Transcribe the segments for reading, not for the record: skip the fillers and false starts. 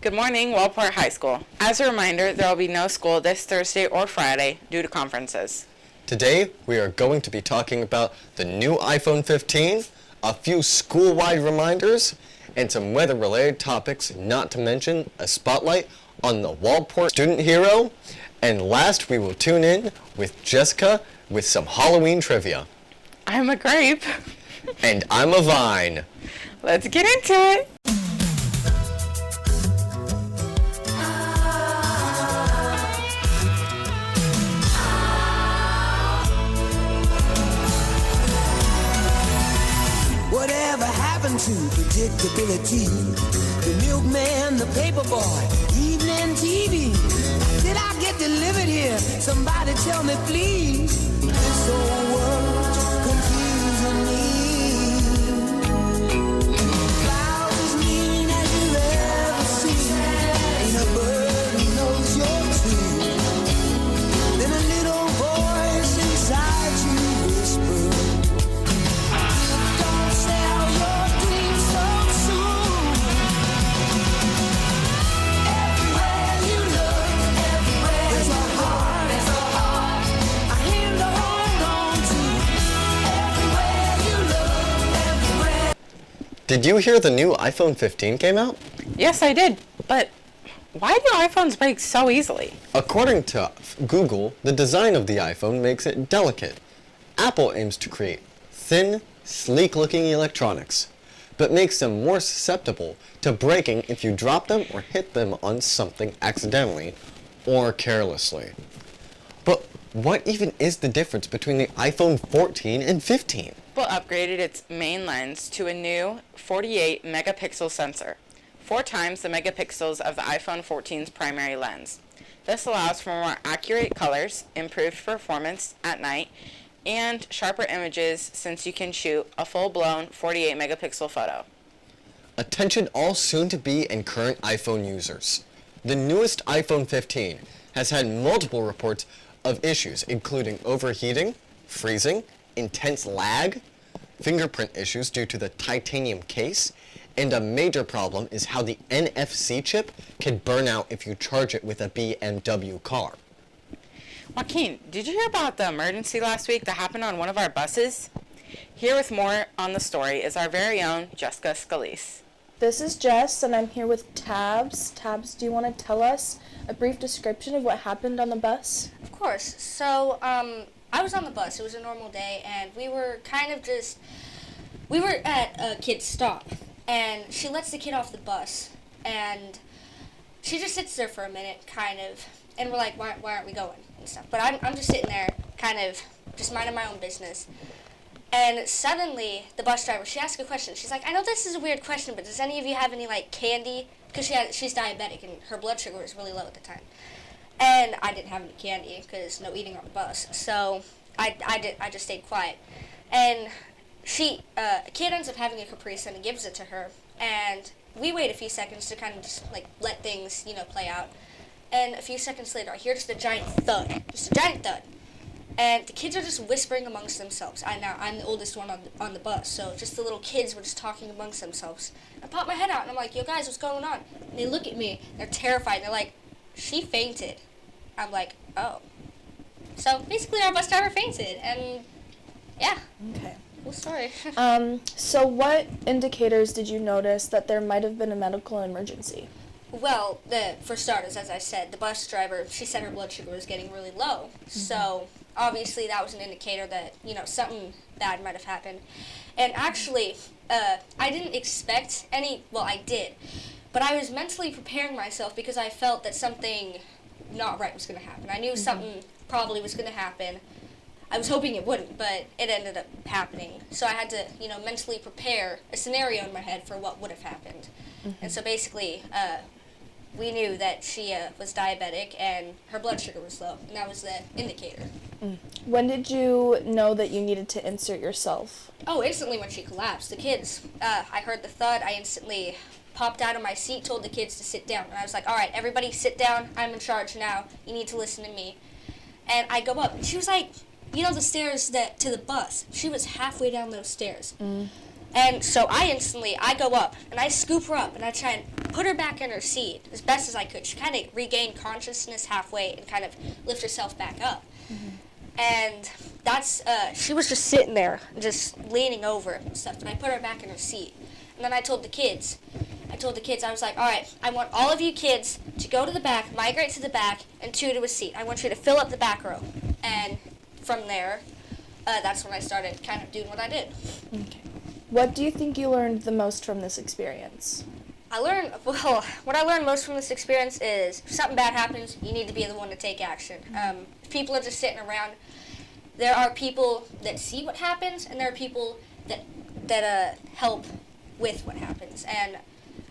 Good morning, Wellport High School. As a reminder, there will be no school this Thursday or Friday due to conferences. Today, we are going to be talking about the new iPhone 15, a few school-wide reminders, and some weather-related topics, not to mention a spotlight on the Wellport student hero. And last, we will tune in with Jessica with some Halloween trivia. I'm a grape. And I'm a vine. Let's get into it. Whatever happened to predictability? The milkman, the paperboy, evening TV. Did I get delivered here? Somebody tell me, please. This whole world's confusing me. Clouds as mean as you've ever seen. Ain't a bird who knows you're true. Then a little voice inside you whispers. Did you hear the new iPhone 15 came out? Yes, I did. But why do iPhones break so easily? According to Google, the design of the iPhone makes it delicate. Apple aims to create thin, sleek-looking electronics, but makes them more susceptible to breaking if you drop them or hit them on something accidentally or carelessly. But what even is the difference between the iPhone 14 and 15? Apple upgraded its main lens to a new 48 megapixel sensor, 4 times the megapixels of the iPhone 14's primary lens. This allows for more accurate colors, improved performance at night, and sharper images since you can shoot a full-blown 48 megapixel photo. Attention all soon-to-be and current iPhone users. The newest iPhone 15 has had multiple reports of issues including overheating, freezing, intense lag, fingerprint issues due to the titanium case, and a major problem is how the NFC chip can burn out if you charge it with a BMW car. Joaquin, did you hear about the emergency last week that happened on one of our buses? Here with more on the story is our very own Jessica Scalise. This is Jess, and I'm here with Tabs. Tabs, do you want to tell us a brief description of what happened on the bus? Of course. So, I was on the bus. It was a normal day, and we were at a kid's stop, and she lets the kid off the bus, and she just sits there for a minute, kind of, and we're like, why aren't we going, and stuff. But I'm just sitting there, kind of, just minding my own business. And suddenly, the bus driver, she asked a question. She's like, I know this is a weird question, but does any of you have any, like, candy? Because she's diabetic, and her blood sugar was really low at the time. And I didn't have any candy, because no eating on the bus. So I just stayed quiet. And a kid ends up having a Capri Sun and gives it to her. And we wait a few seconds to kind of just, like, let things, play out. And a few seconds later, I hear just a giant thud. Just a giant thud. And the kids are just whispering amongst themselves. I'm the oldest one on the bus, so just the little kids were just talking amongst themselves. I pop my head out, and I'm like, yo, guys, what's going on? And they look at me. They're terrified. They're like, she fainted. I'm like, oh. So basically, our bus driver fainted, and yeah. Okay. Cool story. So what indicators did you notice that there might have been a medical emergency? Well, for starters, as I said, the bus driver, she said her blood sugar was getting really low. Mm-hmm. So obviously that was an indicator that, something bad might have happened. And actually, I didn't expect I did. But I was mentally preparing myself because I felt that something not right was going to happen. I knew something probably was going to happen. I was hoping it wouldn't, but it ended up happening. So I had to, mentally prepare a scenario in my head for what would have happened. Mm-hmm. And so basically, we knew that she was diabetic and her blood sugar was low, and that was the indicator. When did you know that you needed to insert yourself? Oh, instantly when she collapsed. The kids, I heard the thud, I instantly popped out of my seat, told the kids to sit down, and I was like, all right, everybody sit down, I'm in charge now, you need to listen to me. And I go up, and she was like, the stairs to the bus. She was halfway down those stairs. And so I go up, and I scoop her up, and I try and put her back in her seat as best as I could. She kind of regained consciousness halfway and kind of lift herself back up. And that's, she was just sitting there, just leaning over and stuff, and I put her back in her seat. And then I told the kids, I was like, all right, I want all of you kids to go to the back, migrate to the back, and to a seat. I want you to fill up the back row. And from there, that's when I started kind of doing what I did. Okay. What do you think you learned the most from this experience? What I learned most from this experience is if something bad happens, you need to be the one to take action. If people are just sitting around, there are people that see what happens, and there are people that help with what happens. And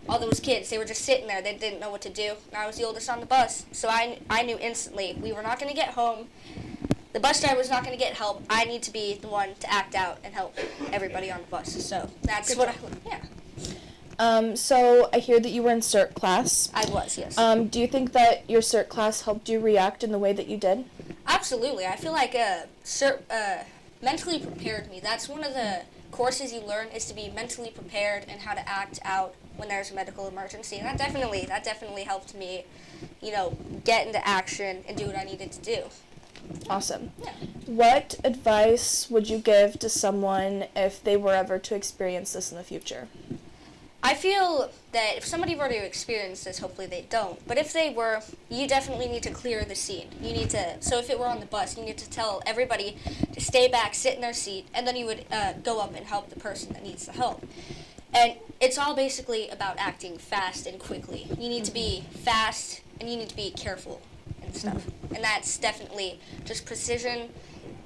all those kids, they were just sitting there. They didn't know what to do. And I was the oldest on the bus, so I knew instantly we were not going to get home. The bus driver was not going to get help. I need to be the one to act out and help everybody on the bus. So that's what I learned. Yeah. So I hear that you were in CERT class. I was, yes. Do you think that your CERT class helped you react in the way that you did? Absolutely. I feel like CERT mentally prepared me. That's one of the courses you learn is to be mentally prepared and how to act out when there's a medical emergency. And that definitely helped me, get into action and do what I needed to do. Awesome. Yeah. What advice would you give to someone if they were ever to experience this in the future? I feel that if somebody were to experience this, hopefully they don't, but if they were, you definitely need to clear the scene. So if it were on the bus, you need to tell everybody to stay back, sit in their seat, and then you would go up and help the person that needs the help. And it's all basically about acting fast and quickly. You need to be fast, and you need to be careful and stuff. And that's definitely just precision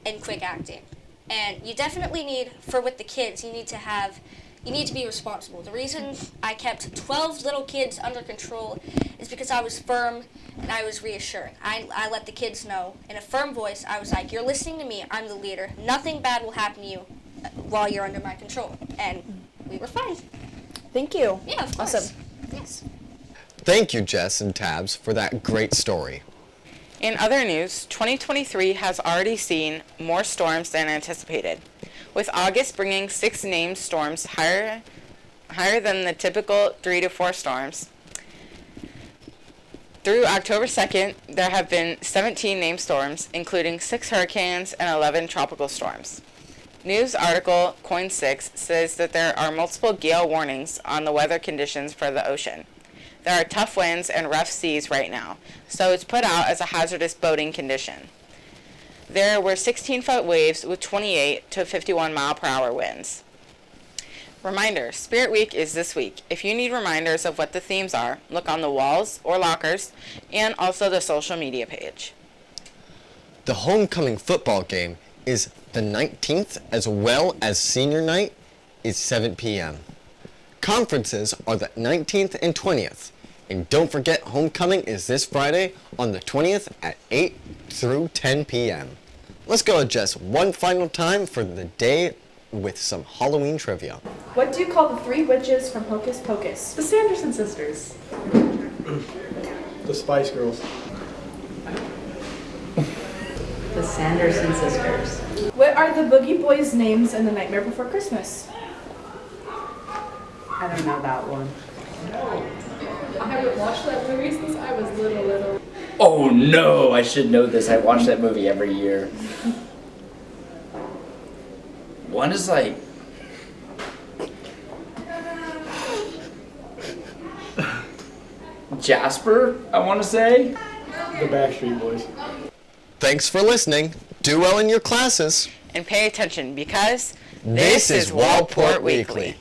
and quick acting. And you definitely need, with the kids, you need to be responsible. The reason I kept 12 little kids under control is because I was firm and I was reassuring. I let the kids know in a firm voice. I was like, you're listening to me. I'm the leader. Nothing bad will happen to you while you're under my control. And we were fine. Thank you. Yeah, of course. Awesome. Yes. Thank you, Jess and Tabs, for that great story. In other news, 2023 has already seen more storms than anticipated, with August bringing 6 named storms higher than the typical 3 to 4 storms. Through October 2nd, there have been 17 named storms, including 6 hurricanes and 11 tropical storms. News article Coin 6 says that there are multiple gale warnings on the weather conditions for the ocean. There are tough winds and rough seas right now, so it's put out as a hazardous boating condition. There were 16-foot waves with 28 to 51 mile-per-hour winds. Reminder, Spirit Week is this week. If you need reminders of what the themes are, look on the walls or lockers and also the social media page. The homecoming football game is the 19th, as well as senior night is 7 p.m. Conferences are the 19th and 20th. And don't forget, homecoming is this Friday on the 20th at 8 through 10 p.m. Let's go just one final time for the day with some Halloween trivia. What do you call the 3 witches from Hocus Pocus? The Sanderson sisters. The Spice Girls. The Sanderson sisters. What are the Boogie Boys' names in The Nightmare Before Christmas? I don't know that one. I haven't watched that movie since I was little. Oh no, I should know this. I watch that movie every year. One is like... Jasper, I want to say? The Backstreet Boys. Thanks for listening. Do well in your classes. And pay attention because This is Wallport Weekly.